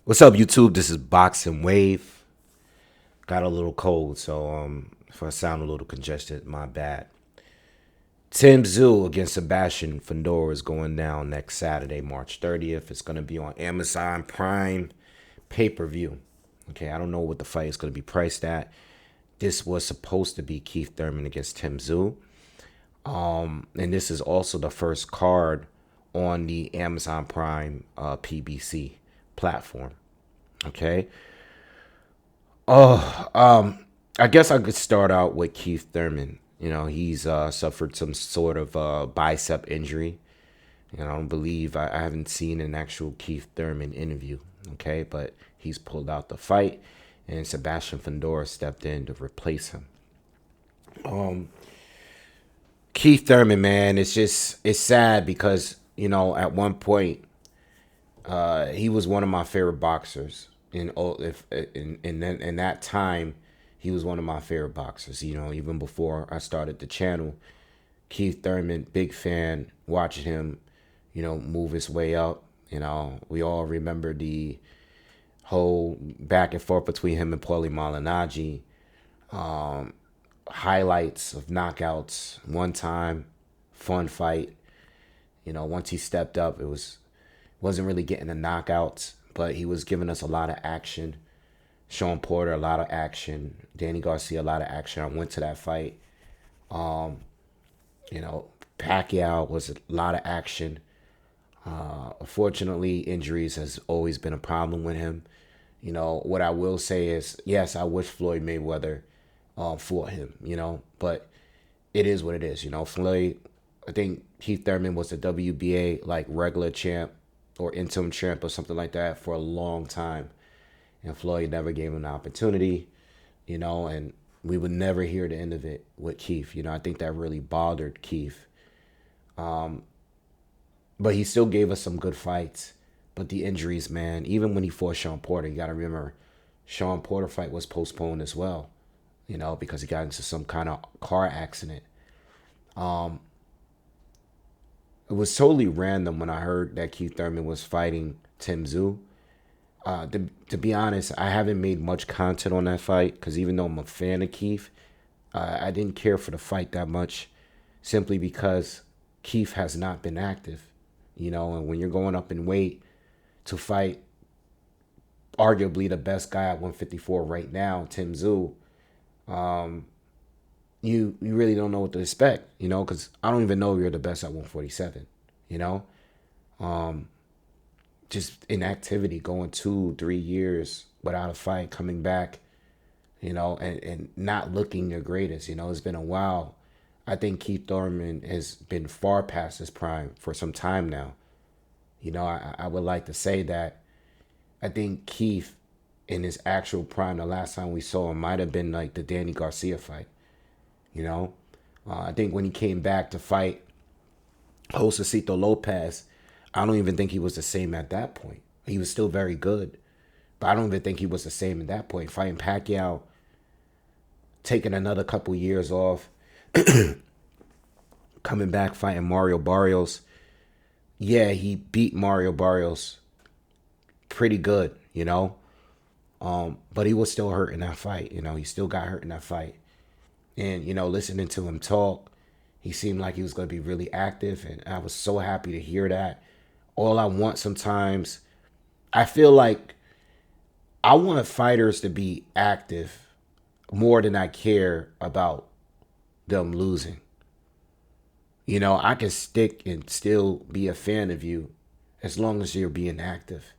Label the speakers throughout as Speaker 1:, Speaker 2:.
Speaker 1: What's up, YouTube? This is Boxingwave. Got a little cold, so if I sound a little congested, my bad. Tszyu against Sebastian Fundora is going down next Saturday, March 30th. It's going to be on Amazon Prime pay-per-view. Okay, I don't know what the fight is going to be priced at. This was supposed to be Keith Thurman against Tszyu. And this is also the first card on the Amazon Prime PBC platform. Okay. I guess I could start out with Keith Thurman. He's suffered some sort of bicep injury. And I don't believe I haven't seen an actual Keith Thurman interview. Okay, but he's pulled out the fight, and Sebastian Fundora stepped in to replace him. Keith Thurman, man, it's sad because at one point he was one of my favorite boxers. In that time, he was one of my favorite boxers. Even before I started the channel, Keith Thurman, big fan, watching him, move his way up. We all remember the whole back and forth between him and Paulie Malignaggi. Highlights of knockouts. One time, fun fight. Once he stepped up, wasn't really getting the knockouts, but he was giving us a lot of action. Sean Porter, a lot of action. Danny Garcia, a lot of action. I went to that fight. Pacquiao was a lot of action. Unfortunately, injuries has always been a problem with him. What I will say is, yes, I wish Floyd Mayweather fought him, but it is what it is. Floyd, I think Keith Thurman was the WBA like regular champ or interim champ or something like that for a long time. And Floyd never gave him an opportunity, and we would never hear the end of it with Keith. I think that really bothered Keith. But he still gave us some good fights. But the injuries, man, even when he fought Sean Porter, you got to remember, Sean Porter fight was postponed as well, because he got into some kind of car accident. It was totally random when I heard that Keith Thurman was fighting Tszyu. To be honest, I haven't made much content on that fight because even though I'm a fan of Keith, I didn't care for the fight that much simply because Keith has not been active. And when you're going up in weight to fight arguably the best guy at 154 right now, Tszyu, you really don't know what to expect, because I don't even know if you're the best at 147, just inactivity, going 2-3 years without a fight, coming back, and not looking your greatest. It's been a while. I think Keith Thurman has been far past his prime for some time now. I would like to say that I think Keith in his actual prime, the last time we saw him might have been like the Danny Garcia fight. I think when he came back to fight Josecito Lopez, I don't even think he was the same at that point. He was still very good, but I don't even think he was the same at that point. Fighting Pacquiao, taking another couple years off, coming back fighting Mario Barrios. Yeah, he beat Mario Barrios pretty good, but he was still hurt in that fight. He still got hurt in that fight. And, listening to him talk, he seemed like he was going to be really active. And I was so happy to hear that. All I want sometimes, I feel like I want fighters to be active more than I care about them losing. I can stick and still be a fan of you as long as you're being active.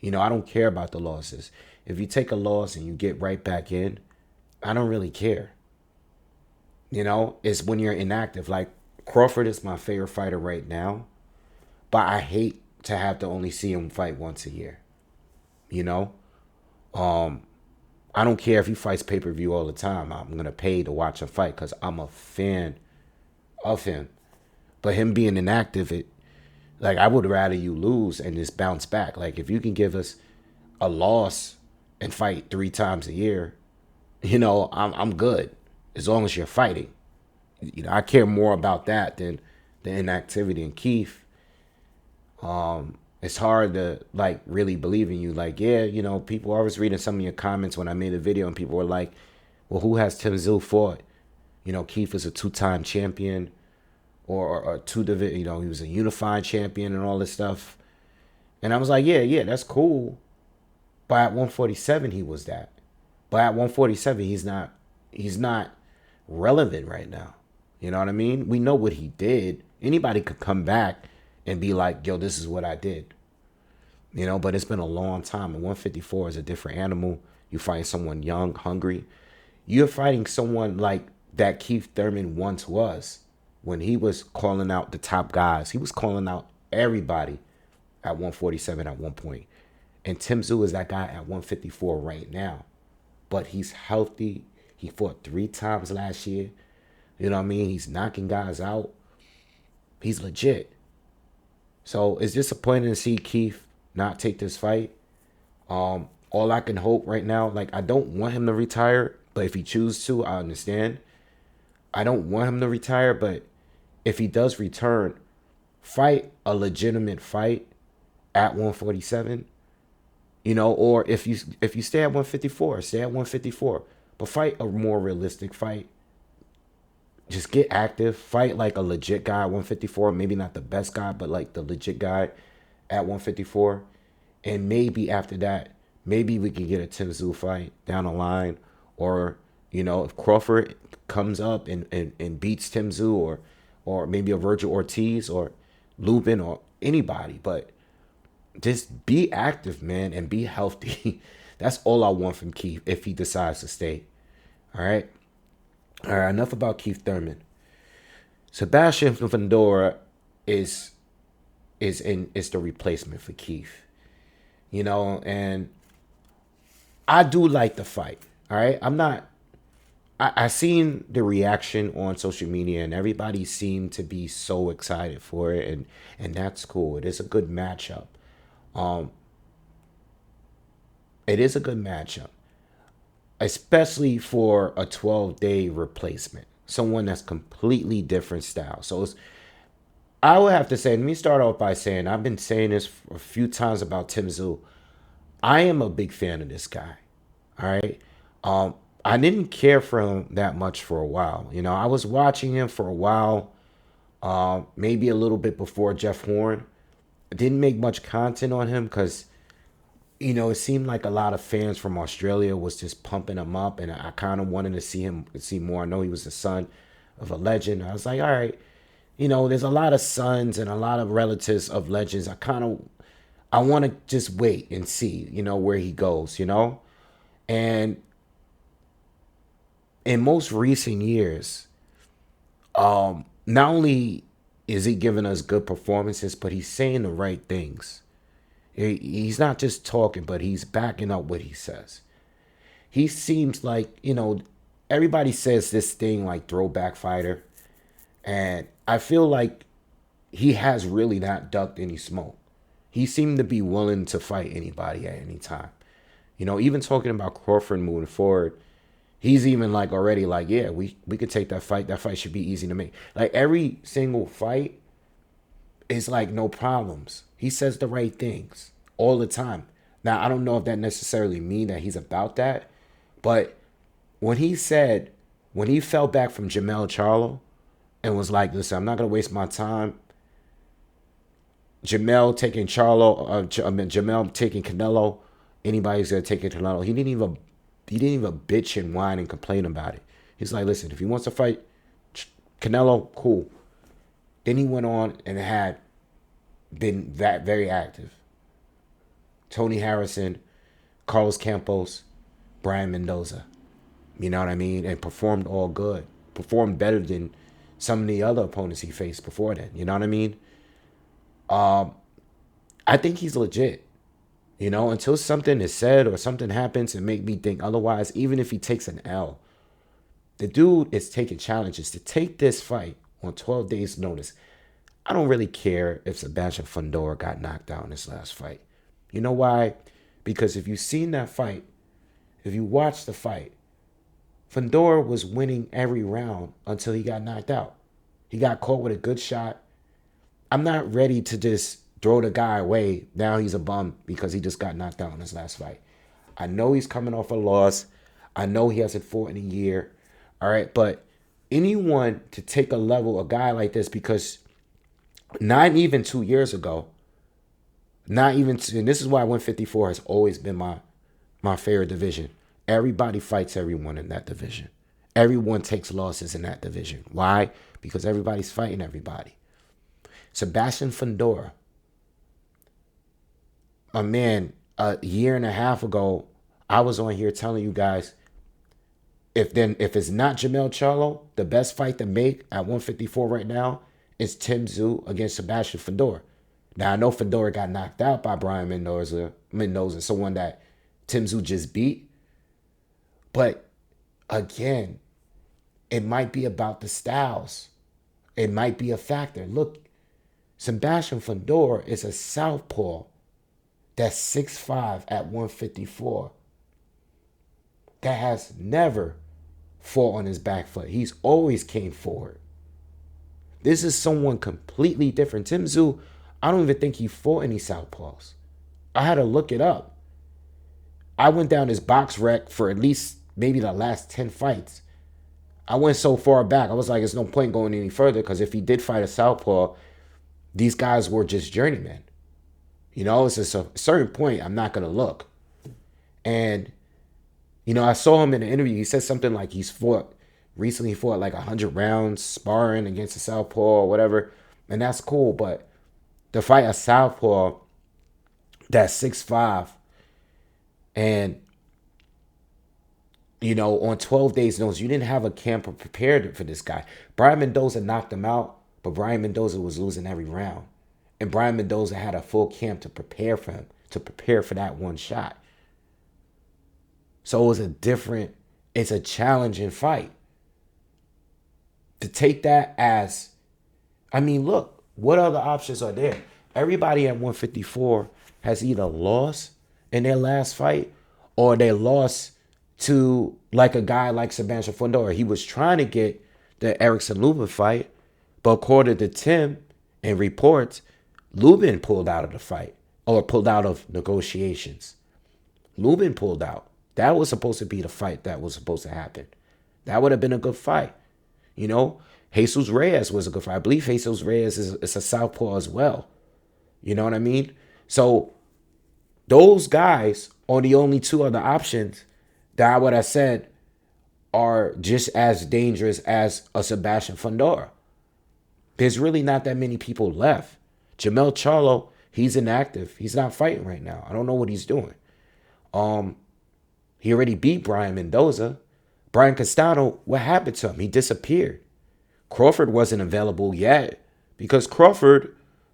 Speaker 1: I don't care about the losses. If you take a loss and you get right back in, I don't really care. It's when you're inactive. Like Crawford is my favorite fighter right now, but I hate to have to only see him fight once a year. I don't care if he fights pay-per-view all the time. I'm gonna pay to watch him fight because I'm a fan of him. But him being inactive, I would rather you lose and just bounce back. Like if you can give us a loss and fight 3 times a year, I'm good as long as you're fighting. I care more about that than the inactivity. And Keith, It's hard to like really believe in you. Like, yeah, you know, people, I was reading some of your comments when I made a video and people were like, well, who has Tszyu fought? You know, Keith is a two-time champion or two division, you know, he was a unified champion and all this stuff. And I was like, yeah, that's cool. But at 147, he was that. But at 147, he's not relevant right now. You know what I mean? We know what he did. Anybody could come back and be like, yo, this is what I did. You know, but it's been a long time. And 154 is a different animal. You find someone young, hungry. You're fighting someone like that Keith Thurman once was. When he was calling out the top guys, he was calling out everybody at 147 at one point. And Tszyu is that guy at 154 right now. But he's healthy. He fought 3 times last year. You know what I mean? He's knocking guys out. He's legit. So it's disappointing to see Keith not take this fight. All I can hope right now, like, I don't want him to retire, but if he chooses to, I understand. I don't want him to retire, but if he does return, fight a legitimate fight at 147. You know, or if you stay at 154, stay at 154. But fight a more realistic fight. Just get active. Fight like a legit guy at 154. Maybe not the best guy, but like the legit guy at 154. And maybe after that, maybe we can get a Tszyu fight down the line. Or, you know, if Crawford comes up and beats Tszyu, or maybe a Virgil Ortiz or Lubin or anybody. But just be active, man, and be healthy. That's all I want from Keith if he decides to stay. All right. Enough about Keith Thurman. Sebastian Fundora is the replacement for Keith. You know, and I do like the fight. All right. I seen the reaction on social media and everybody seemed to be so excited for it, and that's cool. It is a good matchup. It is a good matchup, especially for a 12-day replacement, someone that's completely different style. So I would have to say, let me start off by saying, I've been saying this a few times about Tszyu. I am a big fan of this guy. All right. I didn't care for him that much for a while. You know, I was watching him for a while, maybe a little bit before Jeff Horn. I didn't make much content on him because, you know, it seemed like a lot of fans from Australia was just pumping him up, and I kind of wanted to see more. I know he was the son of a legend. I was like, all right, you know, there's a lot of sons and a lot of relatives of legends. I want to just wait and see, you know, where he goes, you know? And in most recent years, not only is he giving us good performances, but he's saying the right things. He's not just talking, but he's backing up what he says. He seems like, you know, everybody says this thing like throwback fighter. And I feel like he has really not ducked any smoke. He seemed to be willing to fight anybody at any time. You know, even talking about Crawford moving forward, he's even like already like, yeah, we could take that fight. That fight should be easy to make. Like every single fight is like no problems. He says the right things all the time. Now, I don't know if that necessarily means that he's about that, but when he fell back from Jamel Charlo and was like, listen, I'm not going to waste my time. Jamel taking Canelo, anybody's going to take Canelo. He didn't even bitch and whine and complain about it. He's like, listen, if he wants to fight Canelo, cool. Then he went on and had been that very active. Tony Harrison, Carlos Campos, Brian Mendoza. You know what I mean? And performed all good. Performed better than some of the other opponents he faced before then. You know what I mean? I think he's legit. You know, until something is said or something happens and make me think otherwise, even if he takes an L, the dude is taking challenges. To take this fight on 12 days notice, I don't really care if Sebastian Fundora got knocked out in his last fight. You know why? Because if you've seen that fight, if you watched the fight, Fundora was winning every round until he got knocked out. He got caught with a good shot. I'm not ready to just throw the guy away. Now he's a bum because he just got knocked out in his last fight. I know he's coming off a loss. I know he hasn't fought in a year. All right. But anyone to take a guy like this, because not even 2 years ago, and this is why 154 has always been my favorite division. Everybody fights everyone in that division. Everyone takes losses in that division. Why? Because everybody's fighting everybody. Sebastian Fundora, a man, a year and a half ago, I was on here telling you guys, if it's not Jermell Charlo, the best fight to make at 154 right now is Tszyu against Sebastian Fundora. Now, I know Fundora got knocked out by Brian Mendoza, someone that Tszyu just beat. But again, it might be about the styles. It might be a factor. Look, Sebastian Fundora is a southpaw that's 6'5" at 154 that has never fought on his back foot. He's always came forward. This is someone completely different. Tszyu, I don't even think he fought any southpaws. I had to look it up. I went down his box rec for at least maybe the last 10 fights. I went so far back, I was like, there's no point going any further, because if he did fight a southpaw, these guys were just journeymen. You know, it's just a certain point, I'm not going to look. And, you know, I saw him in an interview. He said something like recently fought like 100 rounds sparring against a southpaw or whatever. And that's cool, but to fight a southpaw that's 6'5", and, you know, on 12 days notice, you didn't have a camp prepared for this guy. Brian Mendoza knocked him out, but Brian Mendoza was losing every round. And Brian Mendoza had a full camp to prepare for him, to prepare for that one shot. So it was it's a challenging fight. To take that as, I mean, look, what other options are there? Everybody at 154 has either lost in their last fight or they lost to like a guy like Sebastian Fundora. He was trying to get the Erickson Lubin fight, but according to Tim and reports, Lubin pulled out of the fight, or pulled out of negotiations. Lubin pulled out. That was supposed to be the fight that was supposed to happen. That would have been a good fight. You know, Jesus Reyes was a good fight. I believe Jesus Reyes is a southpaw as well. You know what I mean? So those guys are the only two other options that I would have said are just as dangerous as a Sebastian Fundora. There's really not that many people left. Jermell Charlo, he's inactive. He's not fighting right now. I don't know what he's doing. He already beat Brian Mendoza. Brian Castano, what happened to him? He disappeared. Crawford wasn't available yet because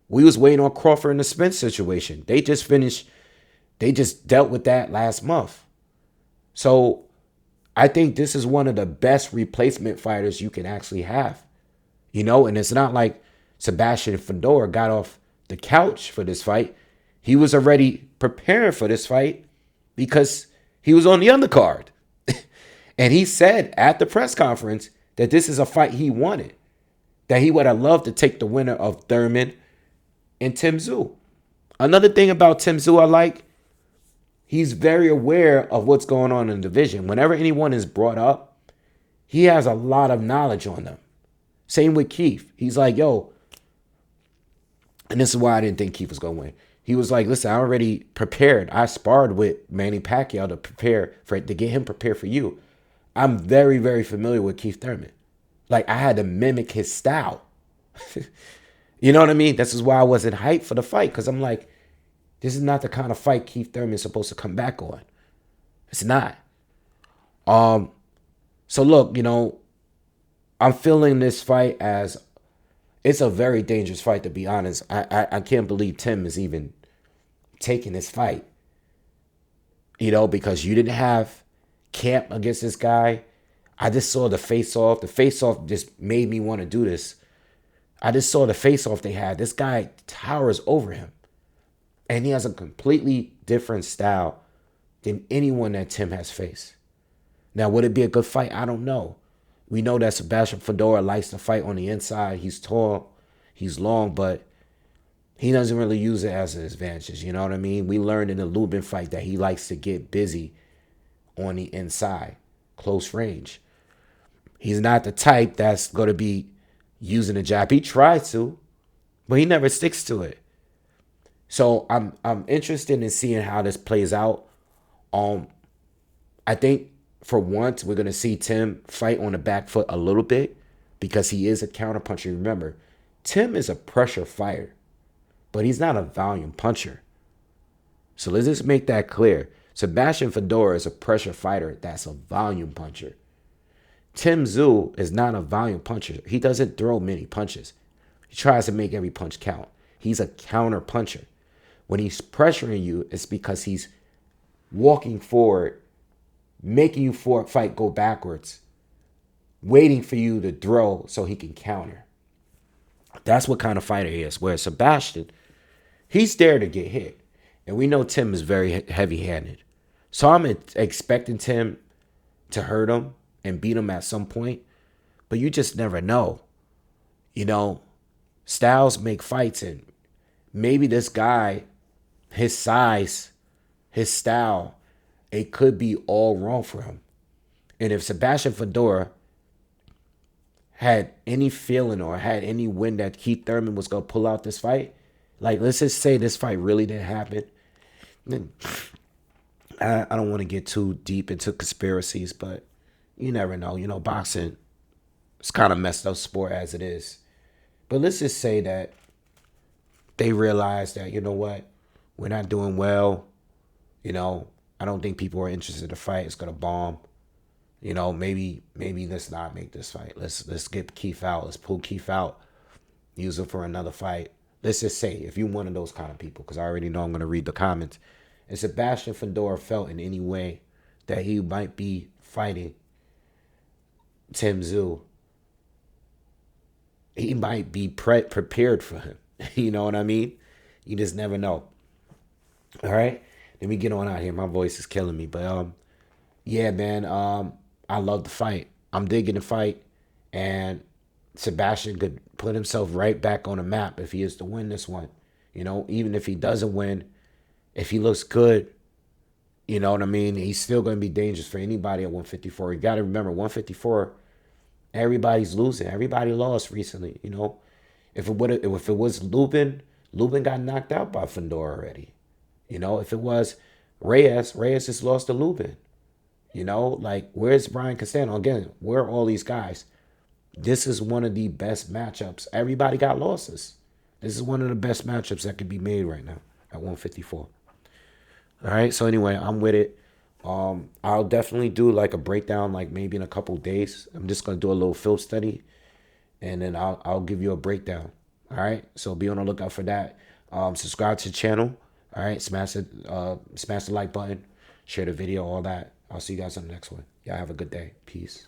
Speaker 1: we was waiting on Crawford in the Spence situation. They just dealt with that last month. So I think this is one of the best replacement fighters you can actually have. You know, and it's not like Sebastian Fundora got off the couch for this fight. He was already preparing for this fight because he was on the undercard. And he said at the press conference that this is a fight he wanted, that he would have loved to take the winner of Thurman and Tszyu. Another thing about Tszyu I like, he's very aware of what's going on in the division. Whenever anyone is brought up, he has a lot of knowledge on them. Same with Keith. He's like, yo, and this is why I didn't think Keith was going to win. He was like, listen, I already prepared. I sparred with Manny Pacquiao to get him prepared for you. I'm very, very familiar with Keith Thurman. Like, I had to mimic his style. You know what I mean? This is why I wasn't hyped for the fight, because I'm like, this is not the kind of fight Keith Thurman is supposed to come back on. It's not. So look, you know, I'm feeling this fight as it's a very dangerous fight, to be honest. I can't believe Tim is even taking this fight. You know, because you didn't have camp against this guy. I just saw the face-off. The face-off just made me want to do this. I just saw the face-off they had. This guy towers over him. And he has a completely different style than anyone that Tim has faced. Now, would it be a good fight? I don't know. We know that Sebastian Fundora likes to fight on the inside. He's tall, he's long, but he doesn't really use it as an advantage. You know what I mean? We learned in the Lubin fight that he likes to get busy on the inside, close range. He's not the type that's going to be using a jab. He tries to, but he never sticks to it. So I'm interested in seeing how this plays out. I think for once we're gonna see Tim fight on the back foot a little bit because he is a counterpuncher. Remember, Tim is a pressure fighter, but he's not a volume puncher. So let's just make that clear. Sebastian Fundora is a pressure fighter that's a volume puncher. Tszyu is not a volume puncher. He doesn't throw many punches. He tries to make every punch count. He's a counter puncher. When he's pressuring you, it's because he's walking forward, making you fight go backwards, waiting for you to throw so he can counter. That's what kind of fighter he is. Whereas Sebastian, he's there to get hit. And we know Tim is very heavy-handed. So I'm expecting Tim to hurt him and beat him at some point. But you just never know. You know, styles make fights. And maybe this guy, his size, his style, it could be all wrong for him. And if Sebastian Fundora had any feeling or had any wind that Keith Thurman was going to pull out this fight, like let's just say this fight really didn't happen, then I don't want to get too deep into conspiracies, but you never know. You know, boxing, it's kind of messed up sport as it is. But let's just say that they realize that, you know what, we're not doing well. You know, I don't think people are interested in the fight. It's going to bomb. You know, maybe let's not make this fight. Let's get Keith out. Let's pull Keith out. Use him for another fight. Let's just say, if you're one of those kind of people, because I already know I'm going to read the comments, and Sebastian Fundora felt in any way that he might be fighting Tszyu, he might be prepared for him. You know what I mean? You just never know. All right? Let me get on out here. My voice is killing me. But, yeah, man, I love the fight. I'm digging the fight. And Sebastian could put himself right back on the map if he is to win this one. You know, even if he doesn't win, if he looks good, you know what I mean? He's still going to be dangerous for anybody at 154. You got to remember, 154, everybody's losing. Everybody lost recently, you know. If it was Lubin got knocked out by Fundora already. You know, if it was Reyes just lost to Lubin. You know, like, where's Brian Castano? Again, where are all these guys? This is one of the best matchups. Everybody got losses. This is one of the best matchups that could be made right now at 154. All right, so anyway, I'm with it. I'll definitely do like a breakdown, like maybe in a couple days. I'm just gonna do a little film study, and then I'll give you a breakdown. All right, so be on the lookout for that. Subscribe to the channel. All right, smash the like button, share the video, all that. I'll see you guys on the next one. Y'all have a good day. Peace.